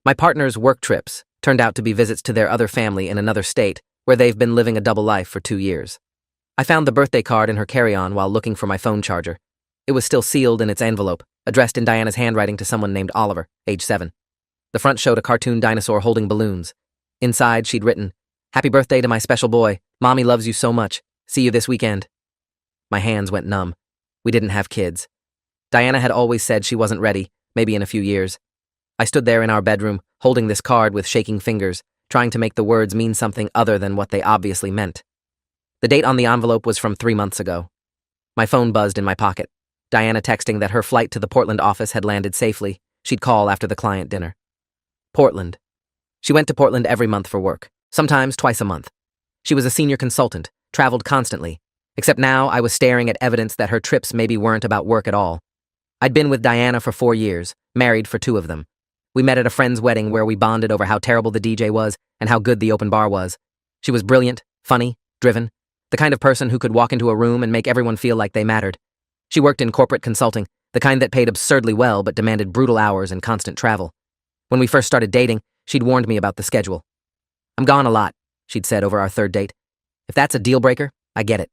My partner's work trips turned out to be visits to their other family in another state, where they've been living a double life for 2 years. I found the birthday card in her carry-on while looking for my phone charger. It was still sealed in its envelope, addressed in Diana's handwriting to someone named Oliver, age 7. The front showed a cartoon dinosaur holding balloons. Inside, she'd written, "Happy birthday to my special boy. Mommy loves you so much. See you this weekend." My hands went numb. We didn't have kids. Diana had always said she wasn't ready, maybe in a few years. I stood there in our bedroom, holding this card with shaking fingers, trying to make the words mean something other than what they obviously meant. The date on the envelope was from 3 months ago. My phone buzzed in my pocket. Diana texting that her flight to the Portland office had landed safely. She'd call after the client dinner. Portland. She went to Portland every month for work, sometimes twice a month. She was a senior consultant, traveled constantly, except now I was staring at evidence that her trips maybe weren't about work at all. I'd been with Diana for 4 years, married for 2 of them. We met at a friend's wedding where we bonded over how terrible the DJ was and how good the open bar was. She was brilliant, funny, driven, the kind of person who could walk into a room and make everyone feel like they mattered. She worked in corporate consulting, the kind that paid absurdly well but demanded brutal hours and constant travel. When we first started dating, she'd warned me about the schedule. "I'm gone a lot," she'd said over our 3rd date. "If that's a deal breaker, I get it."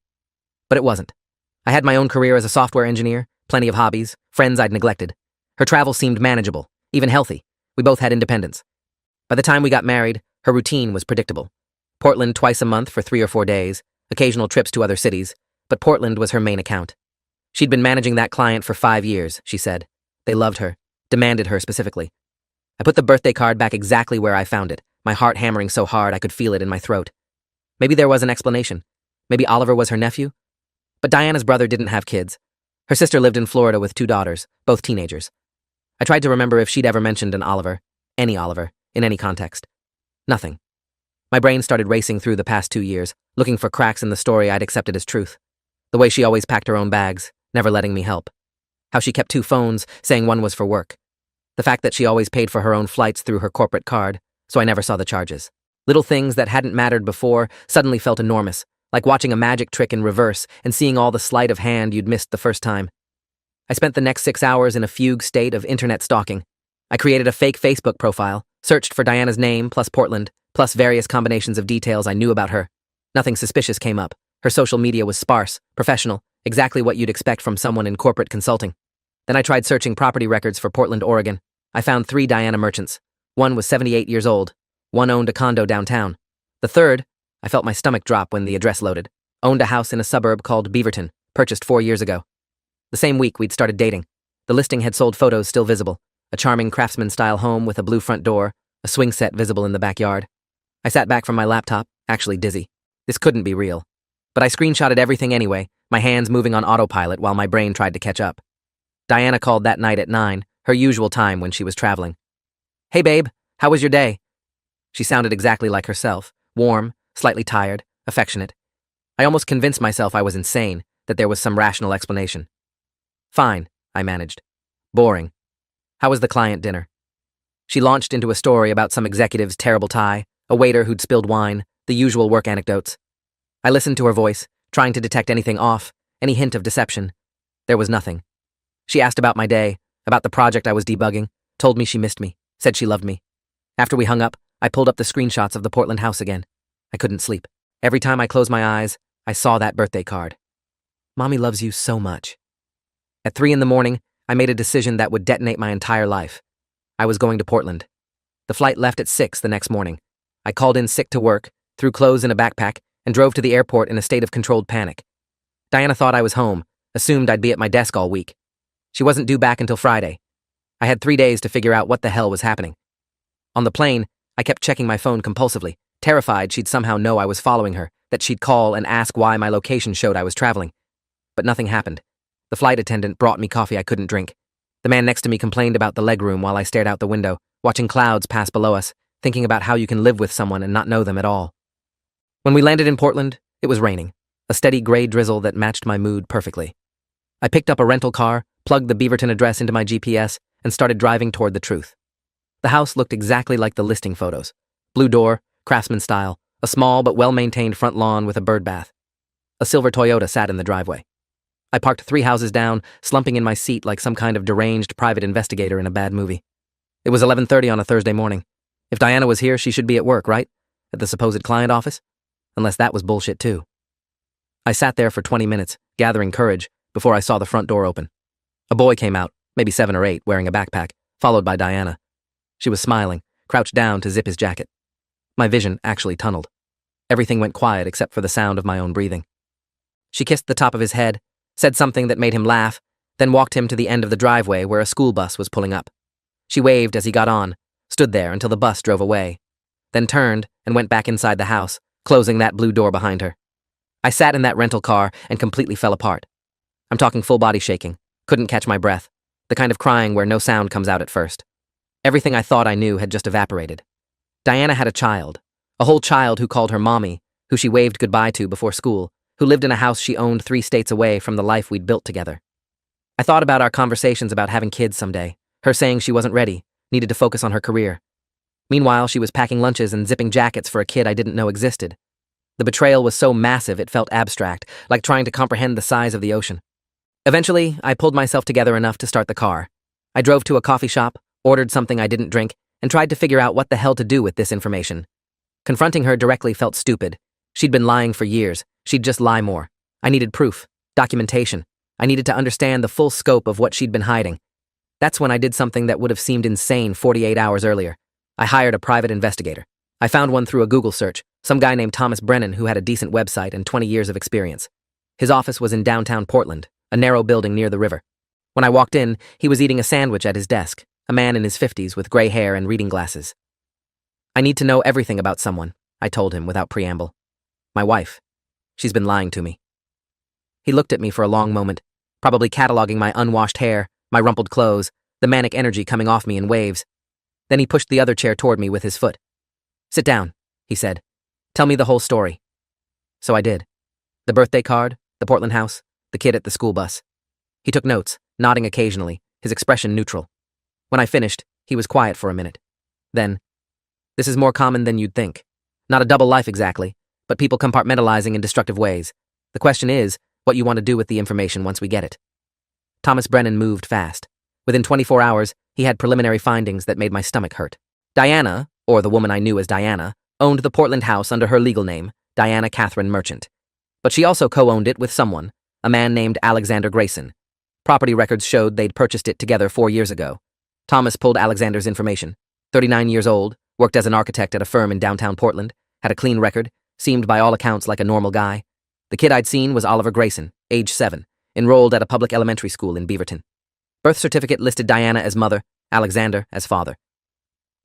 But it wasn't. I had my own career as a software engineer, plenty of hobbies, friends I'd neglected. Her travel seemed manageable, even healthy. We both had independence. By the time we got married, her routine was predictable. Portland twice a month for 3 or 4 days, occasional trips to other cities, but Portland was her main account. She'd been managing that client for 5 years, she said. They loved her, demanded her specifically. I put the birthday card back exactly where I found it, my heart hammering so hard I could feel it in my throat. Maybe there was an explanation. Maybe Oliver was her nephew? But Diana's brother didn't have kids. Her sister lived in Florida with 2 daughters, both teenagers. I tried to remember if she'd ever mentioned an Oliver, any Oliver, in any context. Nothing. My brain started racing through the past 2 years, looking for cracks in the story I'd accepted as truth. The way she always packed her own bags, never letting me help. How she kept 2 phones, saying one was for work. The fact that she always paid for her own flights through her corporate card, so I never saw the charges. Little things that hadn't mattered before suddenly felt enormous, like watching a magic trick in reverse and seeing all the sleight of hand you'd missed the first time. I spent the next 6 hours in a fugue state of internet stalking. I created a fake Facebook profile, searched for Diana's name plus Portland, plus various combinations of details I knew about her. Nothing suspicious came up. Her social media was sparse, professional, exactly what you'd expect from someone in corporate consulting. Then I tried searching property records for Portland, Oregon. I found 3 Diana merchants. One was 78 years old. One owned a condo downtown. The third, I felt my stomach drop when the address loaded, owned a house in a suburb called Beaverton, purchased 4 years ago. The same week we'd started dating. The listing had sold photos still visible, a charming craftsman-style home with a blue front door, a swing set visible in the backyard. I sat back from my laptop, actually dizzy. This couldn't be real. But I screenshotted everything anyway, my hands moving on autopilot while my brain tried to catch up. Diana called that night at 9, her usual time when she was traveling. "Hey babe, how was your day?" She sounded exactly like herself, warm, slightly tired, affectionate. I almost convinced myself I was insane, that there was some rational explanation. "Fine," I managed. "Boring. How was the client dinner?" She launched into a story about some executive's terrible tie, a waiter who'd spilled wine, the usual work anecdotes. I listened to her voice, trying to detect anything off, any hint of deception. There was nothing. She asked about my day, about the project I was debugging, told me she missed me, said she loved me. After we hung up, I pulled up the screenshots of the Portland house again. I couldn't sleep. Every time I closed my eyes, I saw that birthday card. "Mommy loves you so much." At 3 in the morning, I made a decision that would detonate my entire life. I was going to Portland. The flight left at 6 the next morning. I called in sick to work, threw clothes in a backpack, and drove to the airport in a state of controlled panic. Diana thought I was home, assumed I'd be at my desk all week. She wasn't due back until Friday. I had 3 days to figure out what the hell was happening. On the plane, I kept checking my phone compulsively, terrified she'd somehow know I was following her, that she'd call and ask why my location showed I was traveling. But nothing happened. The flight attendant brought me coffee I couldn't drink. The man next to me complained about the legroom while I stared out the window, watching clouds pass below us, thinking about how you can live with someone and not know them at all. When we landed in Portland, it was raining, a steady gray drizzle that matched my mood perfectly. I picked up a rental car, plugged the Beaverton address into my GPS, and started driving toward the truth. The house looked exactly like the listing photos. Blue door, craftsman style, a small but well-maintained front lawn with a bird bath. A silver Toyota sat in the driveway. I parked 3 houses down, slumping in my seat like some kind of deranged private investigator in a bad movie. It was 11:30 on a Thursday morning. If Diana was here, she should be at work, right? At the supposed client office? Unless that was bullshit too. I sat there for 20 minutes, gathering courage, before I saw the front door open. A boy came out, maybe 7 or 8, wearing a backpack, followed by Diana. She was smiling, crouched down to zip his jacket. My vision actually tunneled. Everything went quiet except for the sound of my own breathing. She kissed the top of his head, said something that made him laugh, then walked him to the end of the driveway where a school bus was pulling up. She waved as he got on, stood there until the bus drove away, then turned and went back inside the house, closing that blue door behind her. I sat in that rental car and completely fell apart. I'm talking full body shaking, couldn't catch my breath, the kind of crying where no sound comes out at first. Everything I thought I knew had just evaporated. Diana had a child, a whole child who called her mommy, who she waved goodbye to before school, who lived in a house she owned 3 states away from the life we'd built together. I thought about our conversations about having kids someday, her saying she wasn't ready, needed to focus on her career. Meanwhile, she was packing lunches and zipping jackets for a kid I didn't know existed. The betrayal was so massive it felt abstract, like trying to comprehend the size of the ocean. Eventually, I pulled myself together enough to start the car. I drove to a coffee shop, ordered something I didn't drink, and tried to figure out what the hell to do with this information. Confronting her directly felt stupid. She'd been lying for years. She'd just lie more. I needed proof, documentation. I needed to understand the full scope of what she'd been hiding. That's when I did something that would have seemed insane 48 hours earlier. I hired a private investigator. I found one through a Google search, some guy named Thomas Brennan who had a decent website and 20 years of experience. His office was in downtown Portland, a narrow building near the river. When I walked in, he was eating a sandwich at his desk, a man in his 50s with gray hair and reading glasses. I need to know everything about someone, I told him without preamble. My wife. She's been lying to me. He looked at me for a long moment, probably cataloging my unwashed hair, my rumpled clothes, the manic energy coming off me in waves. Then he pushed the other chair toward me with his foot. Sit down, he said. Tell me the whole story. So I did. The birthday card, the Portland house, the kid at the school bus. He took notes, nodding occasionally, his expression neutral. When I finished, he was quiet for a minute. Then, this is more common than you'd think. Not a double life exactly, but people compartmentalizing in destructive ways. The question is, what you want to do with the information once we get it. Thomas Brennan moved fast. Within 24 hours, he had preliminary findings that made my stomach hurt. Diana, or the woman I knew as Diana, owned the Portland house under her legal name, Diana Catherine Merchant. But she also co-owned it with someone, a man named Alexander Grayson. Property records showed they'd purchased it together 4 years ago. Thomas pulled Alexander's information. 39 years old, worked as an architect at a firm in downtown Portland, had a clean record, seemed by all accounts like a normal guy. The kid I'd seen was Oliver Grayson, age 7, enrolled at a public elementary school in Beaverton. Birth certificate listed Diana as mother, Alexander as father.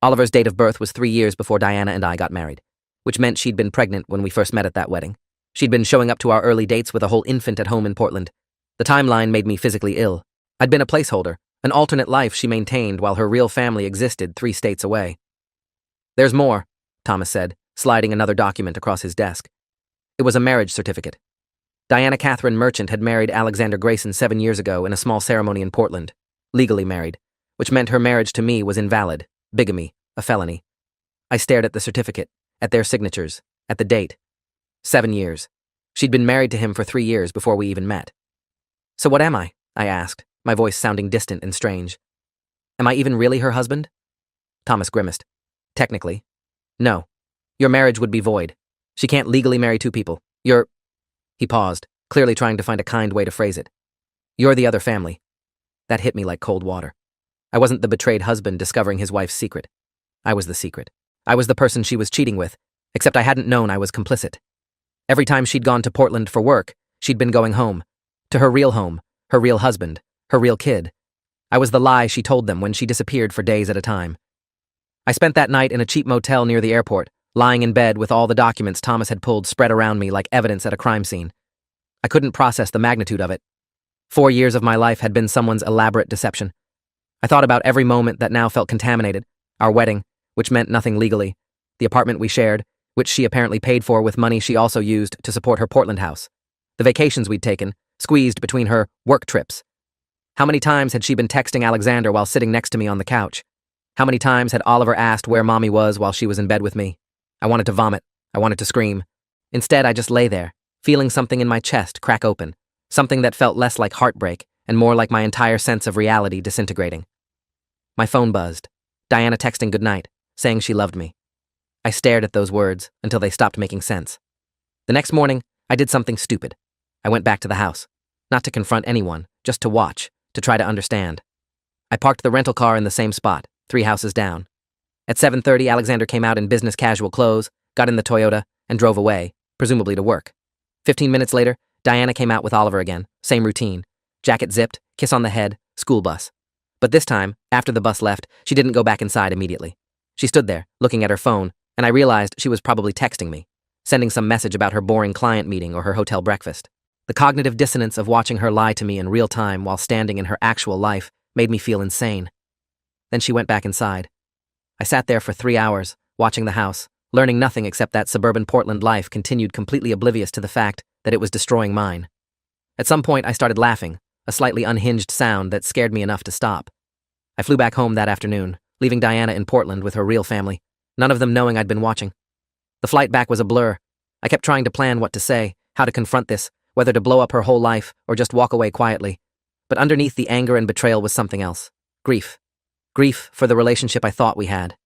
Oliver's date of birth was 3 years before Diana and I got married, which meant she'd been pregnant when we first met at that wedding. She'd been showing up to our early dates with a whole infant at home in Portland. The timeline made me physically ill. I'd been a placeholder, an alternate life she maintained while her real family existed 3 states away. There's more, Thomas said, sliding another document across his desk. It was a marriage certificate. Diana Catherine Merchant had married Alexander Grayson 7 years ago in a small ceremony in Portland, legally married, which meant her marriage to me was invalid, bigamy, a felony. I stared at the certificate, at their signatures, at the date. 7 years. She'd been married to him for 3 years before we even met. So what am I? I asked, my voice sounding distant and strange. Am I even really her husband? Thomas grimaced. Technically. No. Your marriage would be void. She can't legally marry 2 people. He paused, clearly trying to find a kind way to phrase it. You're the other family. That hit me like cold water. I wasn't the betrayed husband discovering his wife's secret. I was the secret. I was the person she was cheating with, except I hadn't known I was complicit. Every time she'd gone to Portland for work, she'd been going home. To her real home, her real husband, her real kid. I was the lie she told them when she disappeared for days at a time. I spent that night in a cheap motel near the airport, lying in bed with all the documents Thomas had pulled spread around me like evidence at a crime scene. I couldn't process the magnitude of it. 4 years of my life had been someone's elaborate deception. I thought about every moment that now felt contaminated. Our wedding, which meant nothing legally. The apartment we shared, which she apparently paid for with money she also used to support her Portland house. The vacations we'd taken, squeezed between her work trips. How many times had she been texting Alexander while sitting next to me on the couch? How many times had Oliver asked where mommy was while she was in bed with me? I wanted to vomit. I wanted to scream. Instead, I just lay there, feeling something in my chest crack open, something that felt less like heartbreak and more like my entire sense of reality disintegrating. My phone buzzed. Diana texting goodnight, saying she loved me. I stared at those words until they stopped making sense. The next morning, I did something stupid. I went back to the house. Not to confront anyone, just to watch, to try to understand. I parked the rental car in the same spot, 3 houses down. At 7:30, Alexander came out in business casual clothes, got in the Toyota, and drove away, presumably to work. 15 minutes later, Diana came out with Oliver again, same routine. Jacket zipped, kiss on the head, school bus. But this time, after the bus left, she didn't go back inside immediately. She stood there, looking at her phone, and I realized she was probably texting me, sending some message about her boring client meeting or her hotel breakfast. The cognitive dissonance of watching her lie to me in real time while standing in her actual life made me feel insane. Then she went back inside. I sat there for 3 hours, watching the house, learning nothing except that suburban Portland life continued completely oblivious to the fact that it was destroying mine. At some point, I started laughing, a slightly unhinged sound that scared me enough to stop. I flew back home that afternoon, leaving Diana in Portland with her real family, none of them knowing I'd been watching. The flight back was a blur. I kept trying to plan what to say, how to confront this, whether to blow up her whole life or just walk away quietly. But underneath the anger and betrayal was something else. Grief. Grief for the relationship I thought we had.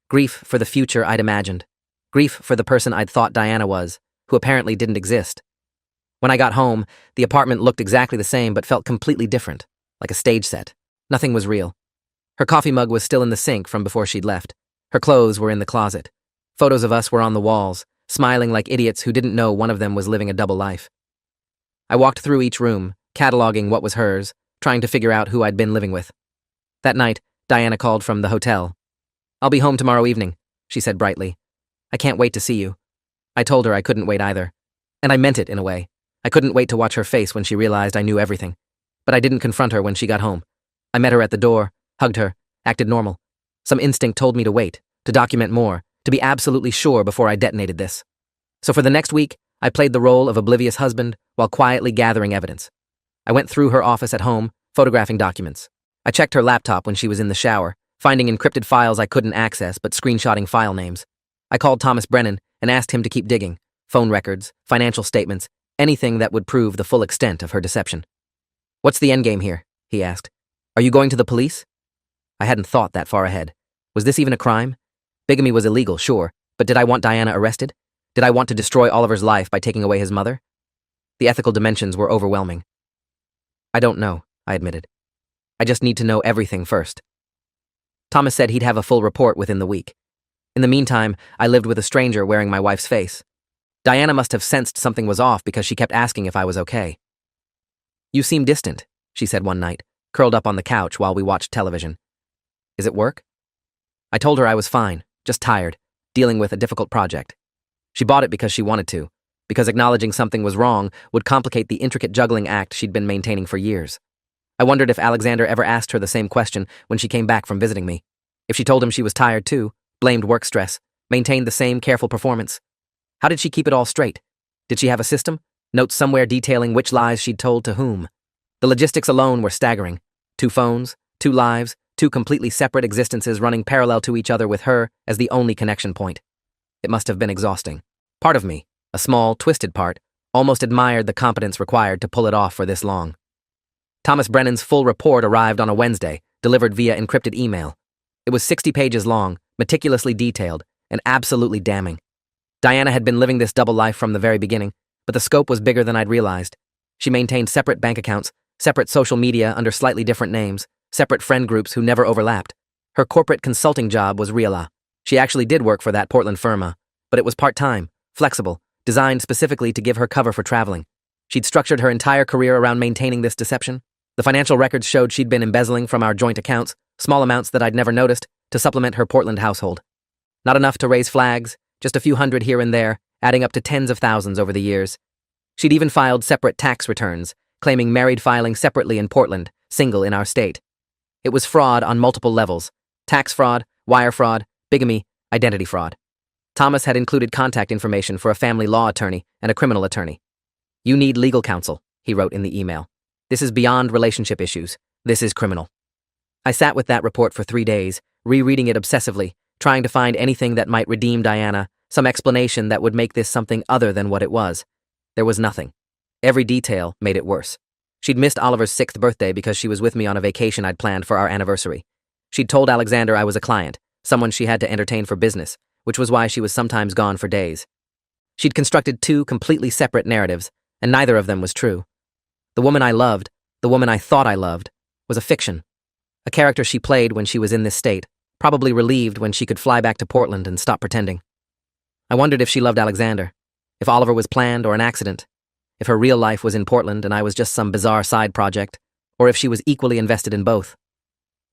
Grief for the future I'd imagined. Grief for the person I'd thought Diana was, who apparently didn't exist. When I got home, the apartment looked exactly the same but felt completely different, like a stage set. Nothing was real. Her coffee mug was still in the sink from before she'd left. Her clothes were in the closet. Photos of us were on the walls, smiling like idiots who didn't know one of them was living a double life. I walked through each room, cataloging what was hers, trying to figure out who I'd been living with. That night, Diana called from the hotel. "I'll be home tomorrow evening," she said brightly. "I can't wait to see you." I told her I couldn't wait either. And I meant it in a way. I couldn't wait to watch her face when she realized I knew everything. But I didn't confront her when she got home. I met her at the door, hugged her, acted normal. Some instinct told me to wait, to document more, to be absolutely sure before I detonated this. So for the next week, I played the role of oblivious husband while quietly gathering evidence. I went through her office at home, photographing documents. I checked her laptop when she was in the shower, finding encrypted files I couldn't access but screenshotting file names. I called Thomas Brennan and asked him to keep digging, phone records, financial statements, anything that would prove the full extent of her deception. "What's the endgame here?" he asked. "Are you going to the police?" I hadn't thought that far ahead. Was this even a crime? Bigamy was illegal, sure, but did I want Diana arrested? Did I want to destroy Oliver's life by taking away his mother? The ethical dimensions were overwhelming. "I don't know," I admitted. "I just need to know everything first." Thomas said he'd have a full report within the week. In the meantime, I lived with a stranger wearing my wife's face. Diana must have sensed something was off because she kept asking if I was okay. "You seem distant," she said one night, curled up on the couch while we watched television. "Is it work?" I told her I was fine, just tired, dealing with a difficult project. She bought it because she wanted to, because acknowledging something was wrong would complicate the intricate juggling act she'd been maintaining for years. I wondered if Alexander ever asked her the same question when she came back from visiting me. If she told him she was tired too, blamed work stress, maintained the same careful performance. How did she keep it all straight? Did she have a system? Notes somewhere detailing which lies she'd told to whom? The logistics alone were staggering. 2 phones, 2 lives, 2 completely separate existences running parallel to each other with her as the only connection point. It must have been exhausting. Part of me, a small, twisted part, almost admired the competence required to pull it off for this long. Thomas Brennan's full report arrived on a Wednesday, delivered via encrypted email. It was 60 pages long, meticulously detailed, and absolutely damning. Diana had been living this double life from the very beginning, but the scope was bigger than I'd realized. She maintained separate bank accounts, separate social media under slightly different names, separate friend groups who never overlapped. Her corporate consulting job was real. She actually did work for that Portland firm, but it was part-time, flexible, designed specifically to give her cover for traveling. She'd structured her entire career around maintaining this deception. The financial records showed she'd been embezzling from our joint accounts, small amounts that I'd never noticed, to supplement her Portland household. Not enough to raise flags, just a few hundred here and there, adding up to tens of thousands over the years. She'd even filed separate tax returns, claiming married filing separately in Portland, single in our state. It was fraud on multiple levels: tax fraud, wire fraud, bigamy, identity fraud. Thomas had included contact information for a family law attorney and a criminal attorney. "You need legal counsel," he wrote in the email. "This is beyond relationship issues. This is criminal." I sat with that report for 3 days, rereading it obsessively, trying to find anything that might redeem Diana, some explanation that would make this something other than what it was. There was nothing. Every detail made it worse. She'd missed Oliver's 6th birthday because she was with me on a vacation I'd planned for our anniversary. She'd told Alexander I was a client, someone she had to entertain for business, which was why she was sometimes gone for days. She'd constructed two completely separate narratives, and neither of them was true. The woman I loved, the woman I thought I loved, was a fiction. A character she played when she was in this state, probably relieved when she could fly back to Portland and stop pretending. I wondered if she loved Alexander, if Oliver was planned or an accident, if her real life was in Portland and I was just some bizarre side project, or if she was equally invested in both.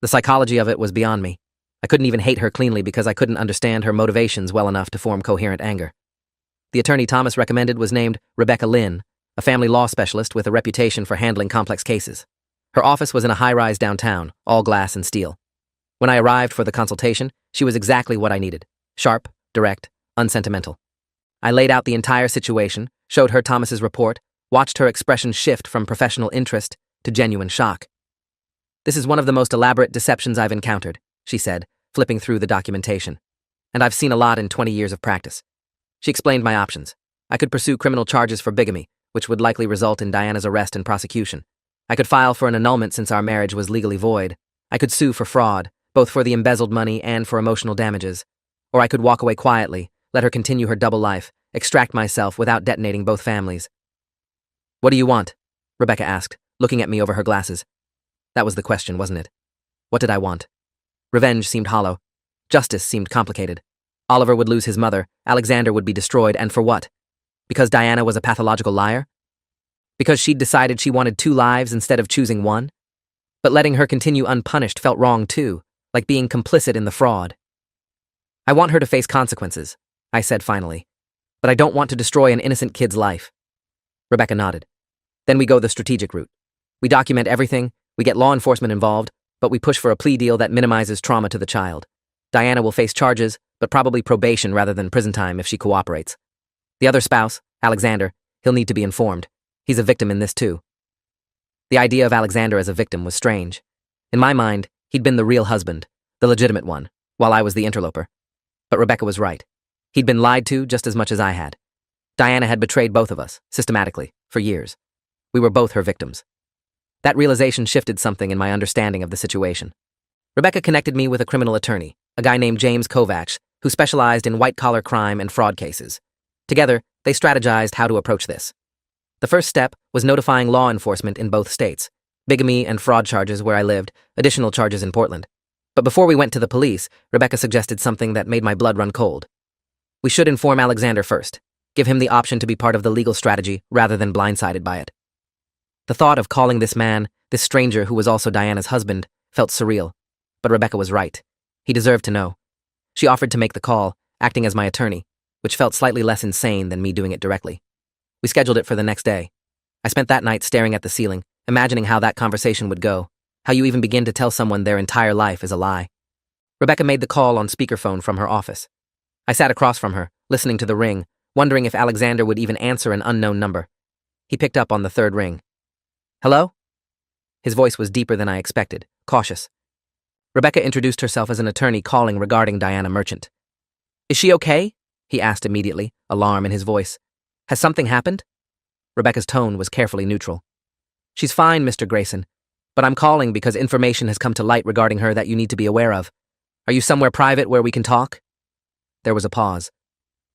The psychology of it was beyond me. I couldn't even hate her cleanly because I couldn't understand her motivations well enough to form coherent anger. The attorney Thomas recommended was named Rebecca Lynn, a family law specialist with a reputation for handling complex cases. Her office was in a high-rise downtown, all glass and steel. When I arrived for the consultation, she was exactly what I needed: sharp, direct, unsentimental. I laid out the entire situation, showed her Thomas's report, watched her expression shift from professional interest to genuine shock. "This is one of the most elaborate deceptions I've encountered," she said, flipping through the documentation. "And I've seen a lot in 20 years of practice." She explained my options. I could pursue criminal charges for bigamy, which would likely result in Diana's arrest and prosecution. I could file for an annulment since our marriage was legally void. I could sue for fraud, both for the embezzled money and for emotional damages. Or I could walk away quietly, let her continue her double life, extract myself without detonating both families. "What do you want?" Rebecca asked, looking at me over her glasses. That was the question, wasn't it? What did I want? Revenge seemed hollow. Justice seemed complicated. Oliver would lose his mother, Alexander would be destroyed, and for what? Because Diana was a pathological liar? Because she'd decided she wanted two lives instead of choosing one? But letting her continue unpunished felt wrong too, like being complicit in the fraud. "I want her to face consequences," I said finally. "But I don't want to destroy an innocent kid's life." Rebecca nodded. "Then we go the strategic route. We document everything, we get law enforcement involved, but we push for a plea deal that minimizes trauma to the child. Diana will face charges, but probably probation rather than prison time if she cooperates. The other spouse, Alexander, he'll need to be informed. He's a victim in this too." The idea of Alexander as a victim was strange. In my mind, he'd been the real husband, the legitimate one, while I was the interloper. But Rebecca was right. He'd been lied to just as much as I had. Diana had betrayed both of us, systematically, for years. We were both her victims. That realization shifted something in my understanding of the situation. Rebecca connected me with a criminal attorney, a guy named James Kovacs, who specialized in white-collar crime and fraud cases. Together, they strategized how to approach this. The first step was notifying law enforcement in both states, bigamy and fraud charges where I lived, additional charges in Portland. But before we went to the police, Rebecca suggested something that made my blood run cold. We should inform Alexander first, give him the option to be part of the legal strategy rather than blindsided by it. The thought of calling this man, this stranger who was also Diana's husband, felt surreal. But Rebecca was right. He deserved to know. She offered to make the call, acting as my attorney, which felt slightly less insane than me doing it directly. We scheduled it for the next day. I spent that night staring at the ceiling, imagining how that conversation would go, how you even begin to tell someone their entire life is a lie. Rebecca made the call on speakerphone from her office. I sat across from her, listening to the ring, wondering if Alexander would even answer an unknown number. He picked up on the third ring. "Hello?" His voice was deeper than I expected, cautious. Rebecca introduced herself as an attorney calling regarding Diana Merchant. "Is she okay?" he asked immediately, alarm in his voice. "Has something happened?" Rebecca's tone was carefully neutral. "She's fine, Mr. Grayson, but I'm calling because information has come to light regarding her that you need to be aware of. Are you somewhere private where we can talk?" There was a pause.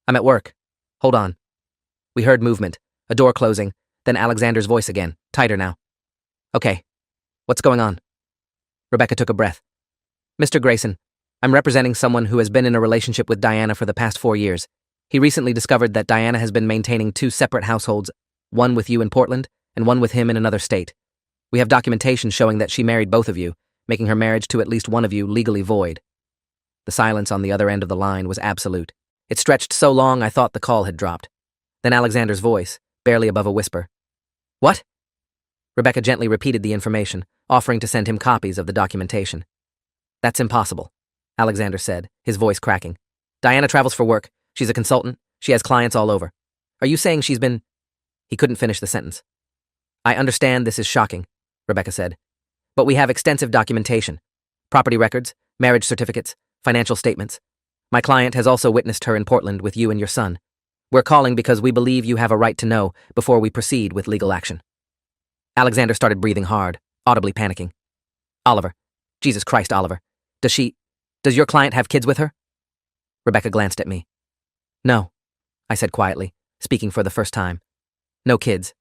"I'm at work. Hold on." We heard movement, a door closing, then Alexander's voice again, tighter now. "Okay. What's going on?" Rebecca took a breath. "Mr. Grayson, I'm representing someone who has been in a relationship with Diana for the past 4 years. He recently discovered that Diana has been maintaining 2 separate households, one with you in Portland and one with him in another state. We have documentation showing that she married both of you, making her marriage to at least one of you legally void." The silence on the other end of the line was absolute. It stretched so long I thought the call had dropped. Then Alexander's voice, barely above a whisper. "What?" Rebecca gently repeated the information, offering to send him copies of the documentation. "That's impossible," Alexander said, his voice cracking. "Diana travels for work. She's a consultant. She has clients all over. Are you saying she's been—" He couldn't finish the sentence. "I understand this is shocking," Rebecca said. "But we have extensive documentation. Property records, marriage certificates, financial statements. My client has also witnessed her in Portland with you and your son. We're calling because we believe you have a right to know before we proceed with legal action." Alexander started breathing hard, audibly panicking. "Oliver. Jesus Christ, Oliver. Does she Does your client have kids with her? Rebecca glanced at me. No, I said quietly, speaking for the first time. No kids.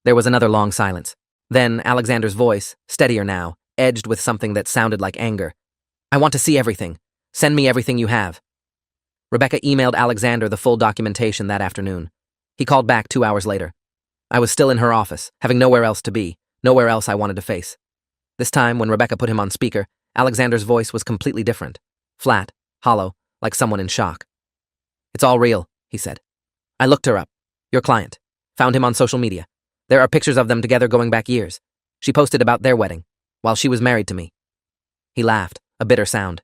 There was another long silence. Then Alexander's voice, steadier now, edged with something that sounded like anger. I want to see everything. Send me everything you have. Rebecca emailed Alexander the full documentation that afternoon. He called back 2 hours later. I was still in her office, having nowhere else to be, nowhere else I wanted to face. This time, when Rebecca put him on speaker, Alexander's voice was completely different. Flat, hollow, like someone in shock. It's all real, he said. I looked her up. Your client. Found him on social media. There are pictures of them together going back years. She posted about their wedding, while she was married to me. He laughed, a bitter sound.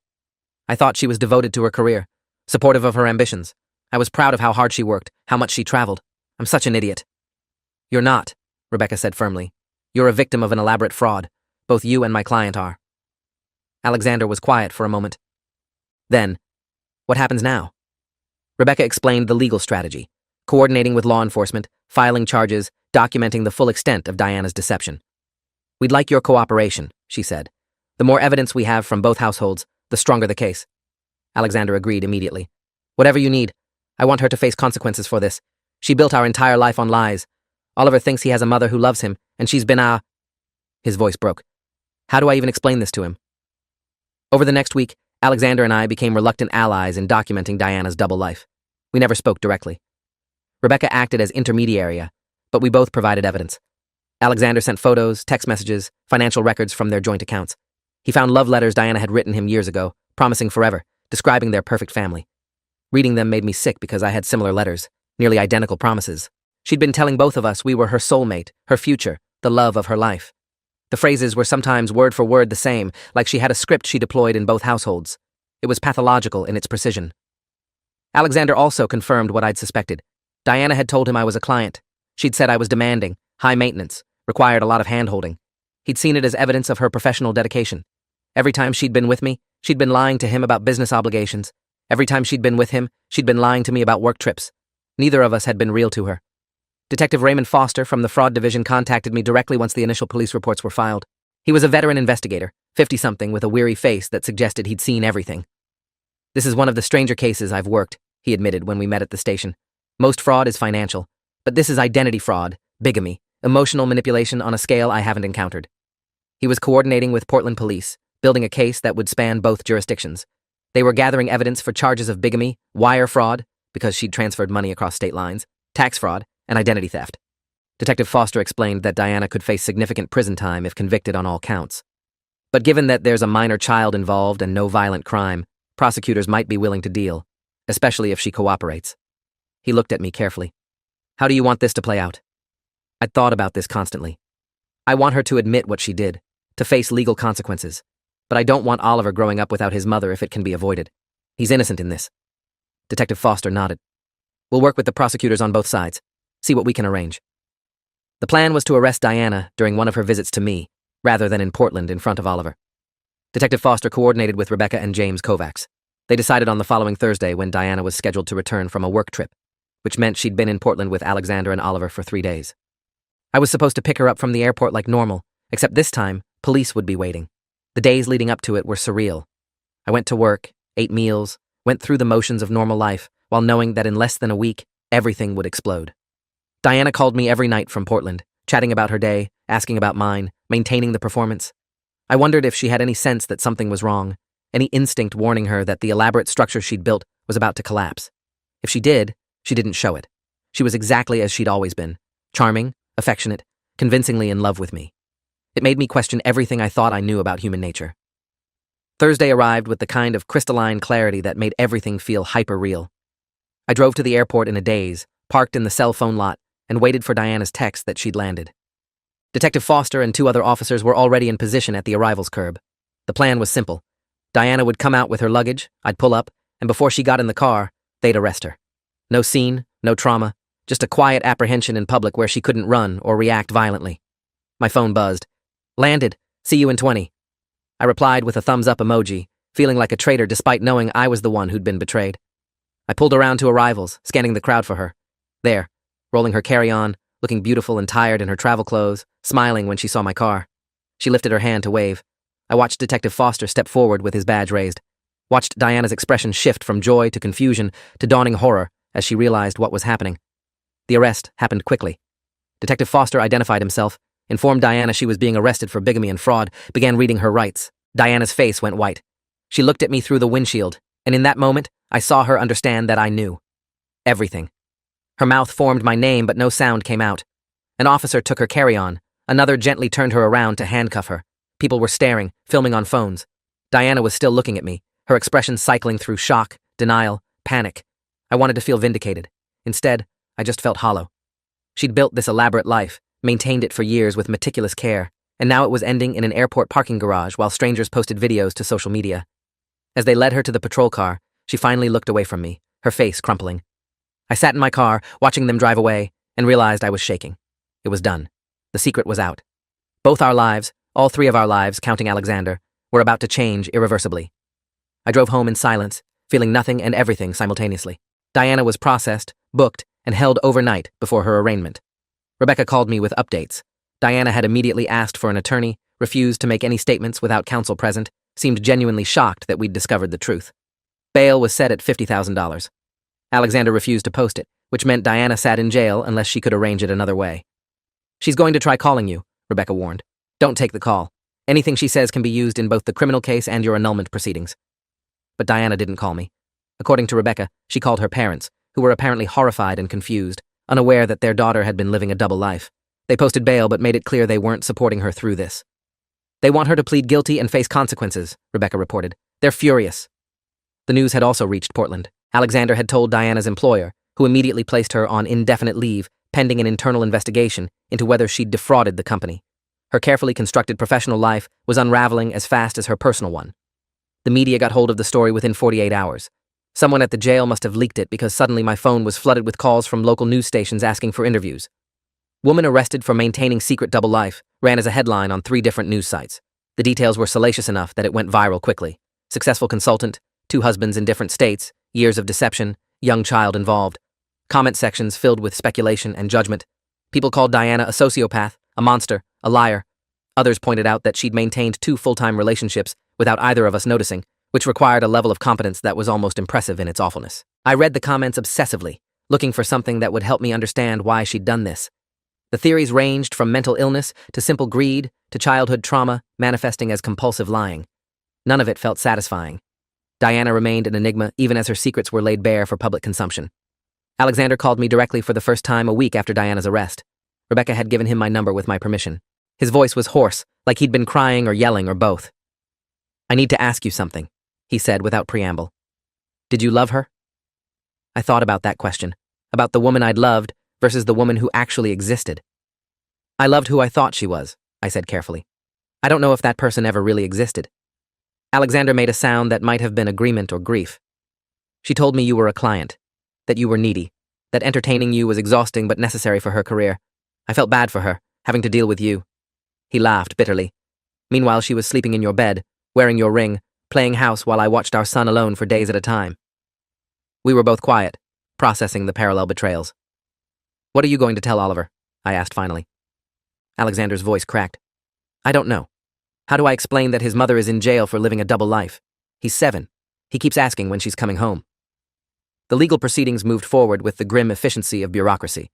I thought she was devoted to her career, supportive of her ambitions. I was proud of how hard she worked, how much she traveled. I'm such an idiot. You're not, Rebecca said firmly. You're a victim of an elaborate fraud. Both you and my client are. Alexander was quiet for a moment. Then, what happens now? Rebecca explained the legal strategy, coordinating with law enforcement, filing charges, documenting the full extent of Diana's deception. We'd like your cooperation, she said. The more evidence we have from both households, the stronger the case. Alexander agreed immediately. Whatever you need. I want her to face consequences for this. She built our entire life on lies. Oliver thinks he has a mother who loves him, and she's been our... His voice broke. How do I even explain this to him? Over the next week, Alexander and I became reluctant allies in documenting Diana's double life. We never spoke directly. Rebecca acted as intermediary, but we both provided evidence. Alexander sent photos, text messages, financial records from their joint accounts. He found love letters Diana had written him years ago, promising forever, describing their perfect family. Reading them made me sick because I had similar letters, nearly identical promises. She'd been telling both of us we were her soulmate, her future, the love of her life. The phrases were sometimes word for word the same, like she had a script she deployed in both households. It was pathological in its precision. Alexander also confirmed what I'd suspected. Diana had told him I was a client. She'd said I was demanding, high maintenance, required a lot of hand-holding. He'd seen it as evidence of her professional dedication. Every time she'd been with me, she'd been lying to him about business obligations. Every time she'd been with him, she'd been lying to me about work trips. Neither of us had been real to her. Detective Raymond Foster from the Fraud Division contacted me directly once the initial police reports were filed. He was a veteran investigator, 50-something with a weary face that suggested he'd seen everything. This is one of the stranger cases I've worked, he admitted when we met at the station. Most fraud is financial, but this is identity fraud, bigamy, emotional manipulation on a scale I haven't encountered. He was coordinating with Portland police, building a case that would span both jurisdictions. They were gathering evidence for charges of bigamy, wire fraud, because she'd transferred money across state lines, tax fraud, and identity theft. Detective Foster explained that Diana could face significant prison time if convicted on all counts. But given that there's a minor child involved and no violent crime, prosecutors might be willing to deal, especially if she cooperates. He looked at me carefully. How do you want this to play out? I'd thought about this constantly. I want her to admit what she did, to face legal consequences. But I don't want Oliver growing up without his mother if it can be avoided. He's innocent in this. Detective Foster nodded. We'll work with the prosecutors on both sides. See what we can arrange. The plan was to arrest Diana during one of her visits to me, rather than in Portland in front of Oliver. Detective Foster coordinated with Rebecca and James Kovacs. They decided on the following Thursday when Diana was scheduled to return from a work trip, which meant she'd been in Portland with Alexander and Oliver for 3 days. I was supposed to pick her up from the airport like normal, except this time, police would be waiting. The days leading up to it were surreal. I went to work, ate meals, went through the motions of normal life, while knowing that in less than a week, everything would explode. Diana called me every night from Portland, chatting about her day, asking about mine, maintaining the performance. I wondered if she had any sense that something was wrong, any instinct warning her that the elaborate structure she'd built was about to collapse. If she did, she didn't show it. She was exactly as she'd always been, charming, affectionate, convincingly in love with me. It made me question everything I thought I knew about human nature. Thursday arrived with the kind of crystalline clarity that made everything feel hyper-real. I drove to the airport in a daze, parked in the cell phone lot, and waited for Diana's text that she'd landed. Detective Foster and 2 other officers were already in position at the arrivals curb. The plan was simple. Diana would come out with her luggage, I'd pull up, and before she got in the car, they'd arrest her. No scene, no trauma, just a quiet apprehension in public where she couldn't run or react violently. My phone buzzed. Landed. See you in 20. I replied with a thumbs-up emoji, feeling like a traitor despite knowing I was the one who'd been betrayed. I pulled around to arrivals, scanning the crowd for her. There, rolling her carry-on, looking beautiful and tired in her travel clothes, smiling when she saw my car. She lifted her hand to wave. I watched Detective Foster step forward with his badge raised. Watched Diana's expression shift from joy to confusion to dawning horror as she realized what was happening. The arrest happened quickly. Detective Foster identified himself, informed Diana she was being arrested for bigamy and fraud, began reading her rights. Diana's face went white. She looked at me through the windshield, and in that moment, I saw her understand that I knew. Everything. Her mouth formed my name, but no sound came out. An officer took her carry-on. Another gently turned her around to handcuff her. People were staring, filming on phones. Diana was still looking at me, her expression cycling through shock, denial, panic. I wanted to feel vindicated. Instead, I just felt hollow. She'd built this elaborate life, maintained it for years with meticulous care, and now it was ending in an airport parking garage while strangers posted videos to social media. As they led her to the patrol car, she finally looked away from me, her face crumpling. I sat in my car, watching them drive away, and realized I was shaking. It was done. The secret was out. Both our lives, all three of our lives, counting Alexander, were about to change irreversibly. I drove home in silence, feeling nothing and everything simultaneously. Diana was processed, booked, and held overnight before her arraignment. Rebecca called me with updates. Diana had immediately asked for an attorney, refused to make any statements without counsel present, seemed genuinely shocked that we'd discovered the truth. Bail was set at $50,000. Alexander refused to post it, which meant Diana sat in jail unless she could arrange it another way. "She's going to try calling you," Rebecca warned. "Don't take the call. Anything she says can be used in both the criminal case and your annulment proceedings." But Diana didn't call me. According to Rebecca, she called her parents, who were apparently horrified and confused, unaware that their daughter had been living a double life. They posted bail but made it clear they weren't supporting her through this. "They want her to plead guilty and face consequences," Rebecca reported. "They're furious." The news had also reached Portland. Alexander had told Diana's employer, who immediately placed her on indefinite leave, pending an internal investigation into whether she'd defrauded the company. Her carefully constructed professional life was unraveling as fast as her personal one. The media got hold of the story within 48 hours. Someone at the jail must have leaked it because suddenly my phone was flooded with calls from local news stations asking for interviews. "Woman arrested for maintaining secret double life" ran as a headline on 3 different news sites. The details were salacious enough that it went viral quickly. Successful consultant, 2 husbands in different states, years of deception, young child involved. Comment sections filled with speculation and judgment. People called Diana a sociopath, a monster, a liar. Others pointed out that she'd maintained 2 full-time relationships without either of us noticing, which required a level of competence that was almost impressive in its awfulness. I read the comments obsessively, looking for something that would help me understand why she'd done this. The theories ranged from mental illness to simple greed to childhood trauma manifesting as compulsive lying. None of it felt satisfying. Diana remained an enigma even as her secrets were laid bare for public consumption. Alexander called me directly for the first time a week after Diana's arrest. Rebecca had given him my number with my permission. His voice was hoarse, like he'd been crying or yelling or both. "I need to ask you something," he said without preamble. "Did you love her?" I thought about that question, about the woman I'd loved versus the woman who actually existed. "I loved who I thought she was," I said carefully. "I don't know if that person ever really existed." Alexander made a sound that might have been agreement or grief. "She told me you were a client, that you were needy, that entertaining you was exhausting but necessary for her career. I felt bad for her, having to deal with you." He laughed bitterly. "Meanwhile, she was sleeping in your bed, wearing your ring, playing house while I watched our son alone for days at a time." We were both quiet, processing the parallel betrayals. "What are you going to tell Oliver?" I asked finally. Alexander's voice cracked. "I don't know. How do I explain that his mother is in jail for living a double life? He's 7. He keeps asking when she's coming home." The legal proceedings moved forward with the grim efficiency of bureaucracy.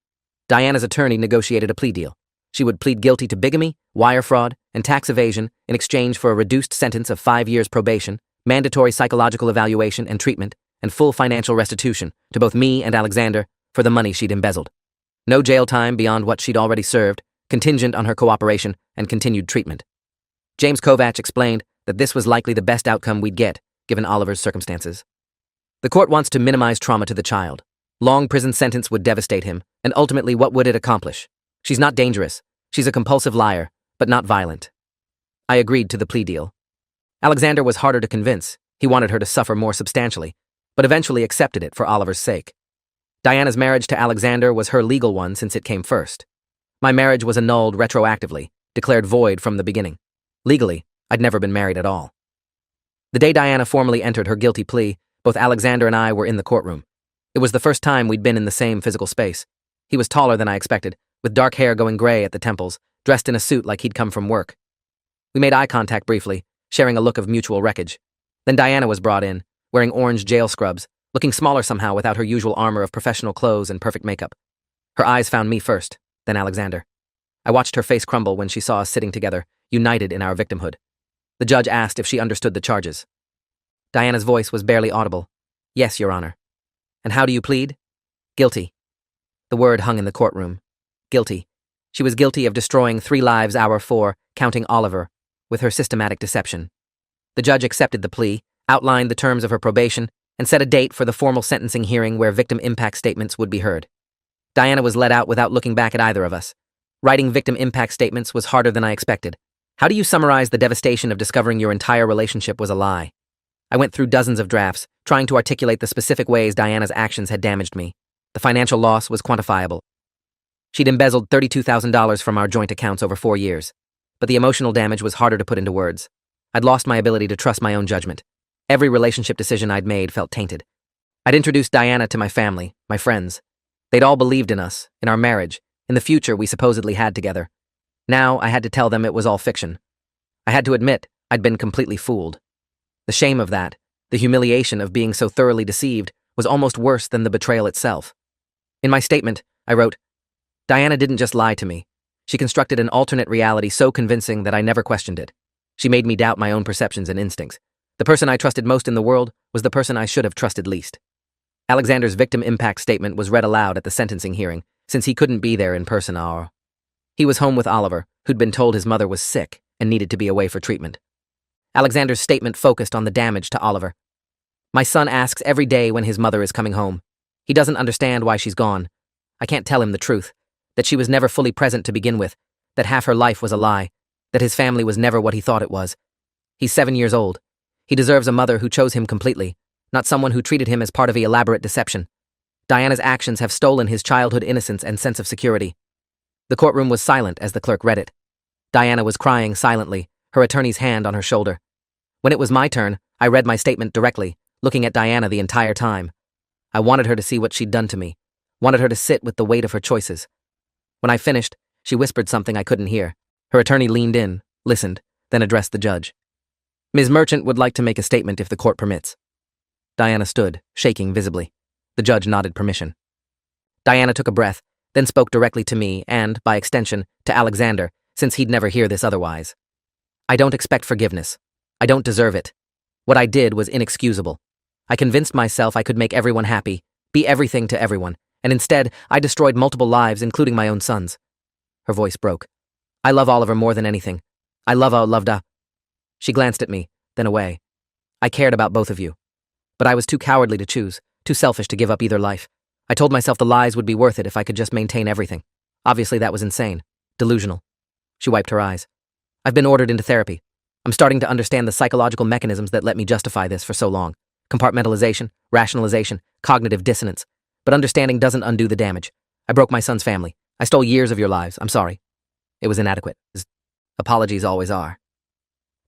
Diana's attorney negotiated a plea deal. She would plead guilty to bigamy, wire fraud, and tax evasion in exchange for a reduced sentence of 5 years probation, mandatory psychological evaluation and treatment, and full financial restitution to both me and Alexander for the money she'd embezzled. No jail time beyond what she'd already served, contingent on her cooperation and continued treatment. James Kovach explained that this was likely the best outcome we'd get, given Oliver's circumstances. "The court wants to minimize trauma to the child. Long prison sentence would devastate him, and ultimately what would it accomplish? She's not dangerous. She's a compulsive liar, but not violent." I agreed to the plea deal. Alexander was harder to convince. He wanted her to suffer more substantially, but eventually accepted it for Oliver's sake. Diana's marriage to Alexander was her legal one since it came first. My marriage was annulled retroactively, declared void from the beginning. Legally, I'd never been married at all. The day Diana formally entered her guilty plea, both Alexander and I were in the courtroom. It was the first time we'd been in the same physical space. He was taller than I expected, with dark hair going gray at the temples, dressed in a suit like he'd come from work. We made eye contact briefly, sharing a look of mutual wreckage. Then Diana was brought in, wearing orange jail scrubs, looking smaller somehow without her usual armor of professional clothes and perfect makeup. Her eyes found me first, then Alexander. I watched her face crumble when she saw us sitting together, united in our victimhood. The judge asked if she understood the charges. Diana's voice was barely audible. Yes, Your Honor. And how do you plead? Guilty. The word hung in the courtroom. Guilty. She was guilty of destroying 3 lives, our 4, counting Oliver, with her systematic deception. The judge accepted the plea, outlined the terms of her probation, and set a date for the formal sentencing hearing where victim impact statements would be heard. Diana was let out without looking back at either of us. Writing victim impact statements was harder than I expected. How do you summarize the devastation of discovering your entire relationship was a lie? I went through dozens of drafts, trying to articulate the specific ways Diana's actions had damaged me. The financial loss was quantifiable. She'd embezzled $32,000 from our joint accounts over 4 years. But the emotional damage was harder to put into words. I'd lost my ability to trust my own judgment. Every relationship decision I'd made felt tainted. I'd introduced Diana to my family, my friends. They'd all believed in us, in our marriage, in the future we supposedly had together. Now I had to tell them it was all fiction. I had to admit I'd been completely fooled. The shame of that, the humiliation of being so thoroughly deceived, was almost worse than the betrayal itself. In my statement, I wrote, Diana didn't just lie to me. She constructed an alternate reality so convincing that I never questioned it. She made me doubt my own perceptions and instincts. The person I trusted most in the world was the person I should have trusted least. Alexander's victim impact statement was read aloud at the sentencing hearing, since he couldn't be there in person. He was home with Oliver, who'd been told his mother was sick and needed to be away for treatment. Alexander's statement focused on the damage to Oliver. My son asks every day when his mother is coming home. He doesn't understand why she's gone. I can't tell him the truth, that she was never fully present to begin with, that half her life was a lie, that his family was never what he thought it was. He's 7 years old. He deserves a mother who chose him completely, not someone who treated him as part of an elaborate deception. Diana's actions have stolen his childhood innocence and sense of security. The courtroom was silent as the clerk read it. Diana was crying silently, her attorney's hand on her shoulder. When it was my turn, I read my statement directly, looking at Diana the entire time. I wanted her to see what she'd done to me, wanted her to sit with the weight of her choices. When I finished, she whispered something I couldn't hear. Her attorney leaned in, listened, then addressed the judge. Ms. Merchant would like to make a statement if the court permits. Diana stood, shaking visibly. The judge nodded permission. Diana took a breath, then spoke directly to me and, by extension, to Alexander, since he'd never hear this otherwise. I don't expect forgiveness. I don't deserve it. What I did was inexcusable. I convinced myself I could make everyone happy, be everything to everyone, and instead, I destroyed multiple lives, including my own son's. Her voice broke. I love Oliver more than anything. I loved her. She glanced at me, then away. I cared about both of you. But I was too cowardly to choose, too selfish to give up either life. I told myself the lies would be worth it if I could just maintain everything. Obviously, that was insane. Delusional. She wiped her eyes. I've been ordered into therapy. I'm starting to understand the psychological mechanisms that let me justify this for so long. Compartmentalization, rationalization, cognitive dissonance. But understanding doesn't undo the damage. I broke my son's family. I stole years of your lives. I'm sorry. It was inadequate. Apologies always are.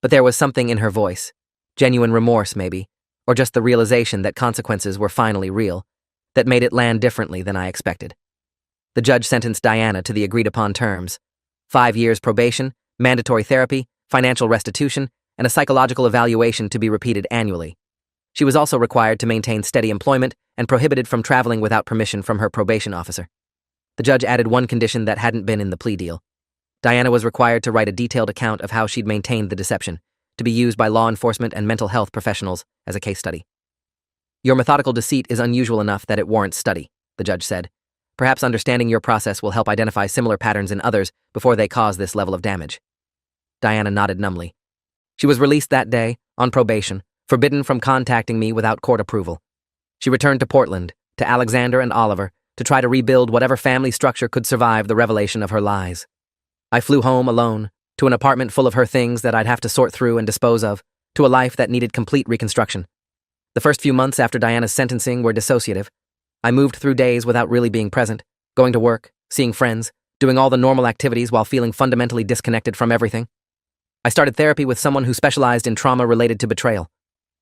But there was something in her voice. Genuine remorse, maybe. Or just the realization that consequences were finally real. That made it land differently than I expected. The judge sentenced Diana to the agreed-upon terms. 5 years probation, mandatory therapy, financial restitution, and a psychological evaluation to be repeated annually. She was also required to maintain steady employment and prohibited from traveling without permission from her probation officer. The judge added one condition that hadn't been in the plea deal. Diana was required to write a detailed account of how she'd maintained the deception, to be used by law enforcement and mental health professionals as a case study. Your methodical deceit is unusual enough that it warrants study, the judge said. Perhaps understanding your process will help identify similar patterns in others before they cause this level of damage. Diana nodded numbly. She was released that day, on probation, forbidden from contacting me without court approval. She returned to Portland, to Alexander and Oliver, to try to rebuild whatever family structure could survive the revelation of her lies. I flew home alone, to an apartment full of her things that I'd have to sort through and dispose of, to a life that needed complete reconstruction. The first few months after Diana's sentencing were dissociative. I moved through days without really being present, going to work, seeing friends, doing all the normal activities while feeling fundamentally disconnected from everything. I started therapy with someone who specialized in trauma related to betrayal.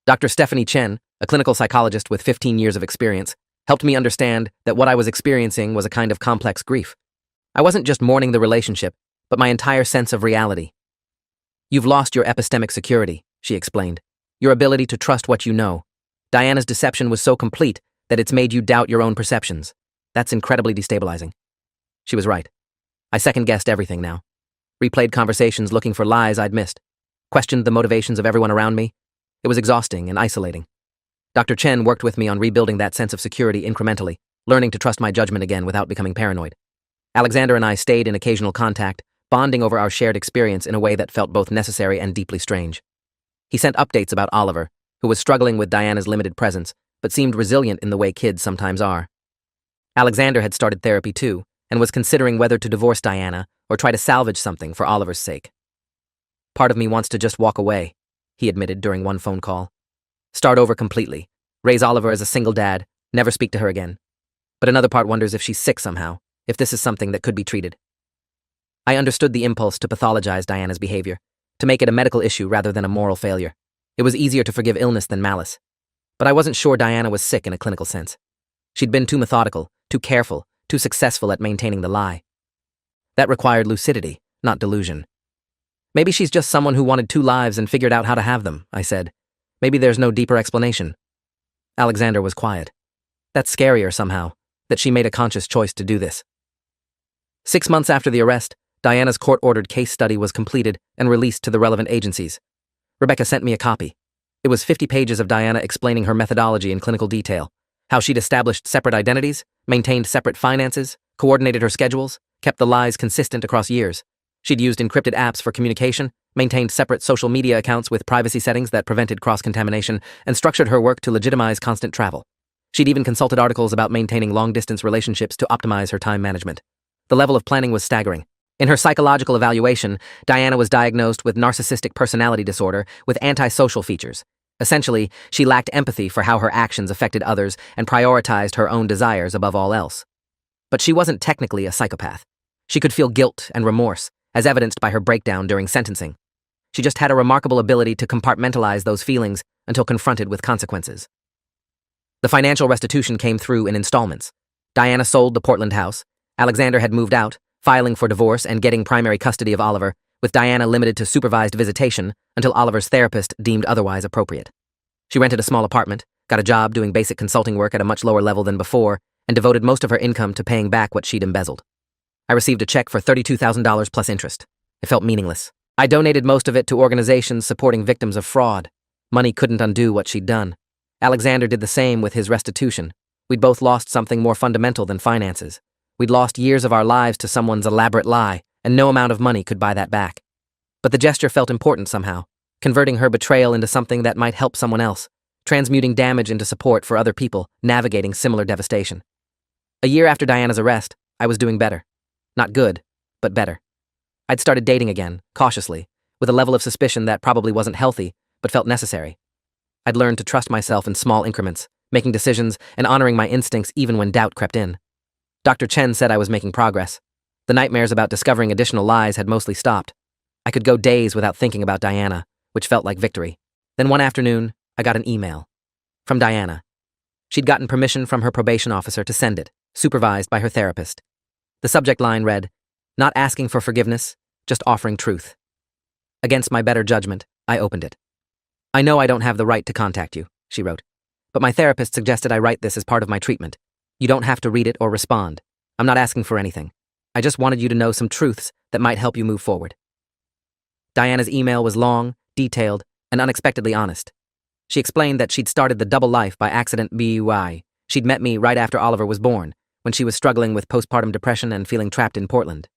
Dr. Stephanie Chen, a clinical psychologist with 15 years of experience, helped me understand that what I was experiencing was a kind of complex grief. I wasn't just mourning the relationship, but my entire sense of reality. You've lost your epistemic security, she explained. Your ability to trust what you know. Diana's deception was so complete that it's made you doubt your own perceptions. That's incredibly destabilizing. She was right. I second-guessed everything now. Replayed conversations looking for lies I'd missed. Questioned the motivations of everyone around me. It was exhausting and isolating. Dr. Chen worked with me on rebuilding that sense of security incrementally, learning to trust my judgment again without becoming paranoid. Alexander and I stayed in occasional contact, bonding over our shared experience in a way that felt both necessary and deeply strange. He sent updates about Oliver, who was struggling with Diana's limited presence, but seemed resilient in the way kids sometimes are. Alexander had started therapy too, and was considering whether to divorce Diana or try to salvage something for Oliver's sake. Part of me wants to just walk away, he admitted during one phone call. Start over completely, raise Oliver as a single dad, never speak to her again. But another part wonders if she's sick somehow, if this is something that could be treated. I understood the impulse to pathologize Diana's behavior, to make it a medical issue rather than a moral failure. It was easier to forgive illness than malice. But I wasn't sure Diana was sick in a clinical sense. She'd been too methodical, too careful, too successful at maintaining the lie. That required lucidity, not delusion. Maybe she's just someone who wanted two lives and figured out how to have them, I said. Maybe there's no deeper explanation. Alexander was quiet. That's scarier somehow, that she made a conscious choice to do this. 6 months after the arrest, Diana's court-ordered case study was completed and released to the relevant agencies. Rebecca sent me a copy. It was 50 pages of Diana explaining her methodology in clinical detail, how she'd established separate identities, maintained separate finances, coordinated her schedules, kept the lies consistent across years. She'd used encrypted apps for communication, maintained separate social media accounts with privacy settings that prevented cross-contamination, and structured her work to legitimize constant travel. She'd even consulted articles about maintaining long-distance relationships to optimize her time management. The level of planning was staggering. In her psychological evaluation, Diana was diagnosed with narcissistic personality disorder with antisocial features. Essentially, she lacked empathy for how her actions affected others and prioritized her own desires above all else. But she wasn't technically a psychopath. She could feel guilt and remorse, as evidenced by her breakdown during sentencing. She just had a remarkable ability to compartmentalize those feelings until confronted with consequences. The financial restitution came through in installments. Diana sold the Portland house. Alexander had moved out, filing for divorce and getting primary custody of Oliver, with Diana limited to supervised visitation until Oliver's therapist deemed otherwise appropriate. She rented a small apartment, got a job doing basic consulting work at a much lower level than before, and devoted most of her income to paying back what she'd embezzled. I received a check for $32,000 plus interest. It felt meaningless. I donated most of it to organizations supporting victims of fraud. Money couldn't undo what she'd done. Alexander did the same with his restitution. We'd both lost something more fundamental than finances. We'd lost years of our lives to someone's elaborate lie, and no amount of money could buy that back. But the gesture felt important somehow, converting her betrayal into something that might help someone else, transmuting damage into support for other people navigating similar devastation. A year after Diana's arrest, I was doing better. Not good, but better. I'd started dating again, cautiously, with a level of suspicion that probably wasn't healthy, but felt necessary. I'd learned to trust myself in small increments, making decisions and honoring my instincts even when doubt crept in. Dr. Chen said I was making progress. The nightmares about discovering additional lies had mostly stopped. I could go days without thinking about Diana, which felt like victory. Then one afternoon, I got an email. From Diana. She'd gotten permission from her probation officer to send it, supervised by her therapist. The subject line read, "Not asking for forgiveness, just offering truth." Against my better judgment, I opened it. "I know I don't have the right to contact you," she wrote, "but my therapist suggested I write this as part of my treatment. You don't have to read it or respond. I'm not asking for anything. I just wanted you to know some truths that might help you move forward." Diana's email was long, detailed, and unexpectedly honest. She explained that she'd started the double life by accident. She'd met me right after Oliver was born, when she was struggling with postpartum depression and feeling trapped in Portland.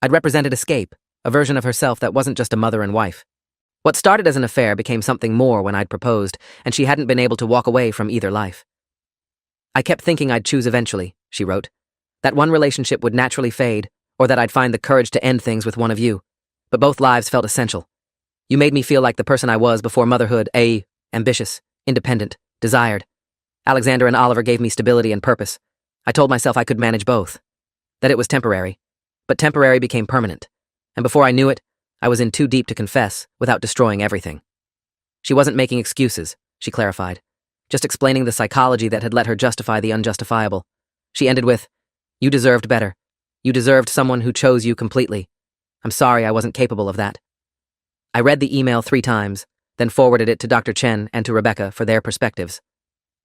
I'd represented escape, a version of herself that wasn't just a mother and wife. What started as an affair became something more when I'd proposed, and she hadn't been able to walk away from either life. "I kept thinking I'd choose eventually," she wrote. "That one relationship would naturally fade, or that I'd find the courage to end things with one of you. But both lives felt essential. You made me feel like the person I was before motherhood, ambitious, independent, desired. Alexander and Oliver gave me stability and purpose. I told myself I could manage both. That it was temporary. But temporary became permanent. And before I knew it, I was in too deep to confess without destroying everything." She wasn't making excuses, she clarified, just explaining the psychology that had let her justify the unjustifiable. She ended with, "You deserved better. You deserved someone who chose you completely. I'm sorry I wasn't capable of that." I read the email 3 times, then forwarded it to Dr. Chen and to Rebecca for their perspectives.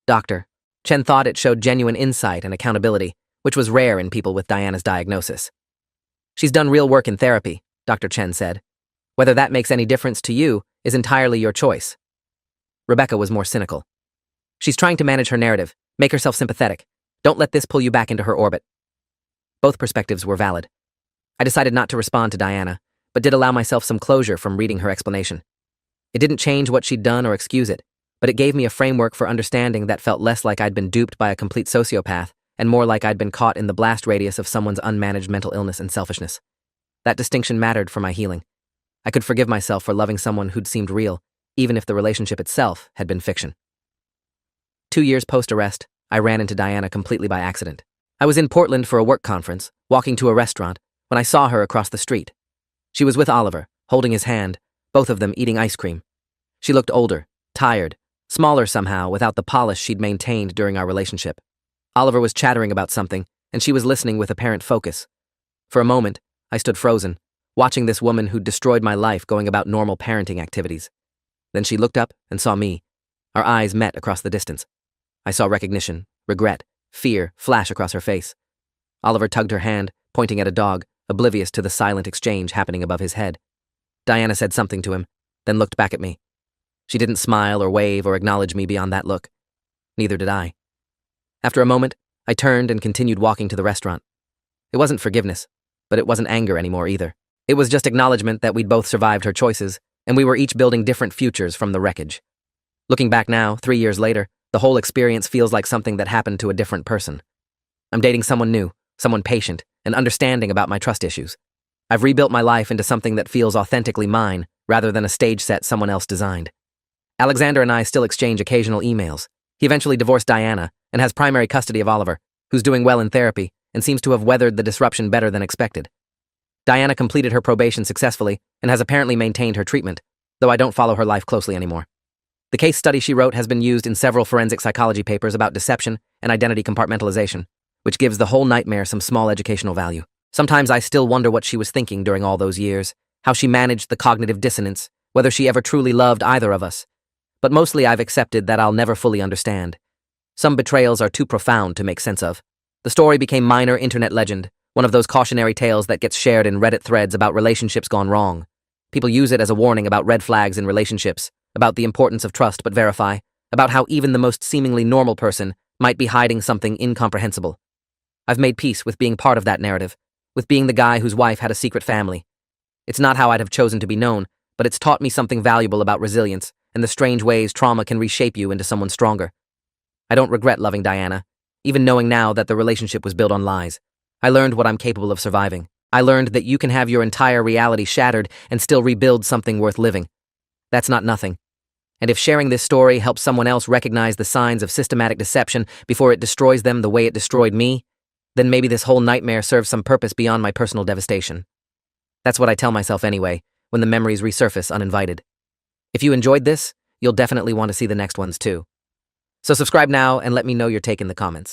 Doctor. Chen thought it showed genuine insight and accountability, which was rare in people with Diana's diagnosis. She's done real work in therapy, Dr. Chen said. Whether that makes any difference to you is entirely your choice. Rebecca was more cynical. She's trying to manage her narrative, make herself sympathetic. Don't let this pull you back into her orbit. Both perspectives were valid. I decided not to respond to Diana, but did allow myself some closure from reading her explanation. It didn't change what she'd done or excuse it, but it gave me a framework for understanding that felt less like I'd been duped by a complete sociopath and more like I'd been caught in the blast radius of someone's unmanaged mental illness and selfishness. That distinction mattered for my healing. I could forgive myself for loving someone who'd seemed real, even if the relationship itself had been fiction. 2 years post-arrest, I ran into Diana completely by accident. I was in Portland for a work conference, walking to a restaurant, when I saw her across the street. She was with Oliver, holding his hand, both of them eating ice cream. She looked older, tired, smaller somehow without the polish she'd maintained during our relationship. Oliver was chattering about something, and she was listening with apparent focus. For a moment, I stood frozen, watching this woman who'd destroyed my life going about normal parenting activities. Then she looked up and saw me. Our eyes met across the distance. I saw recognition, regret, fear flash across her face. Oliver tugged her hand, pointing at a dog, oblivious to the silent exchange happening above his head. Diana said something to him, then looked back at me. She didn't smile or wave or acknowledge me beyond that look. Neither did I. After a moment, I turned and continued walking to the restaurant. It wasn't forgiveness, but it wasn't anger anymore either. It was just acknowledgement that we'd both survived her choices, and we were each building different futures from the wreckage. Looking back now, 3 years later, the whole experience feels like something that happened to a different person. I'm dating someone new, someone patient, and understanding about my trust issues. I've rebuilt my life into something that feels authentically mine, rather than a stage set someone else designed. Alexander and I still exchange occasional emails. He eventually divorced Diana and has primary custody of Oliver, who's doing well in therapy and seems to have weathered the disruption better than expected. Diana completed her probation successfully and has apparently maintained her treatment, though I don't follow her life closely anymore. The case study she wrote has been used in several forensic psychology papers about deception and identity compartmentalization, which gives the whole nightmare some small educational value. Sometimes I still wonder what she was thinking during all those years, how she managed the cognitive dissonance, whether she ever truly loved either of us. But mostly I've accepted that I'll never fully understand. Some betrayals are too profound to make sense of. The story became minor internet legend, one of those cautionary tales that gets shared in Reddit threads about relationships gone wrong. People use it as a warning about red flags in relationships, about the importance of trust but verify, about how even the most seemingly normal person might be hiding something incomprehensible. I've made peace with being part of that narrative, with being the guy whose wife had a secret family. It's not how I'd have chosen to be known, but it's taught me something valuable about resilience and the strange ways trauma can reshape you into someone stronger. I don't regret loving Diana, even knowing now that the relationship was built on lies. I learned what I'm capable of surviving. I learned that you can have your entire reality shattered and still rebuild something worth living. That's not nothing. And if sharing this story helps someone else recognize the signs of systematic deception before it destroys them the way it destroyed me, then maybe this whole nightmare serves some purpose beyond my personal devastation. That's what I tell myself anyway, when the memories resurface uninvited. If you enjoyed this, you'll definitely want to see the next ones too. So subscribe now and let me know your take in the comments.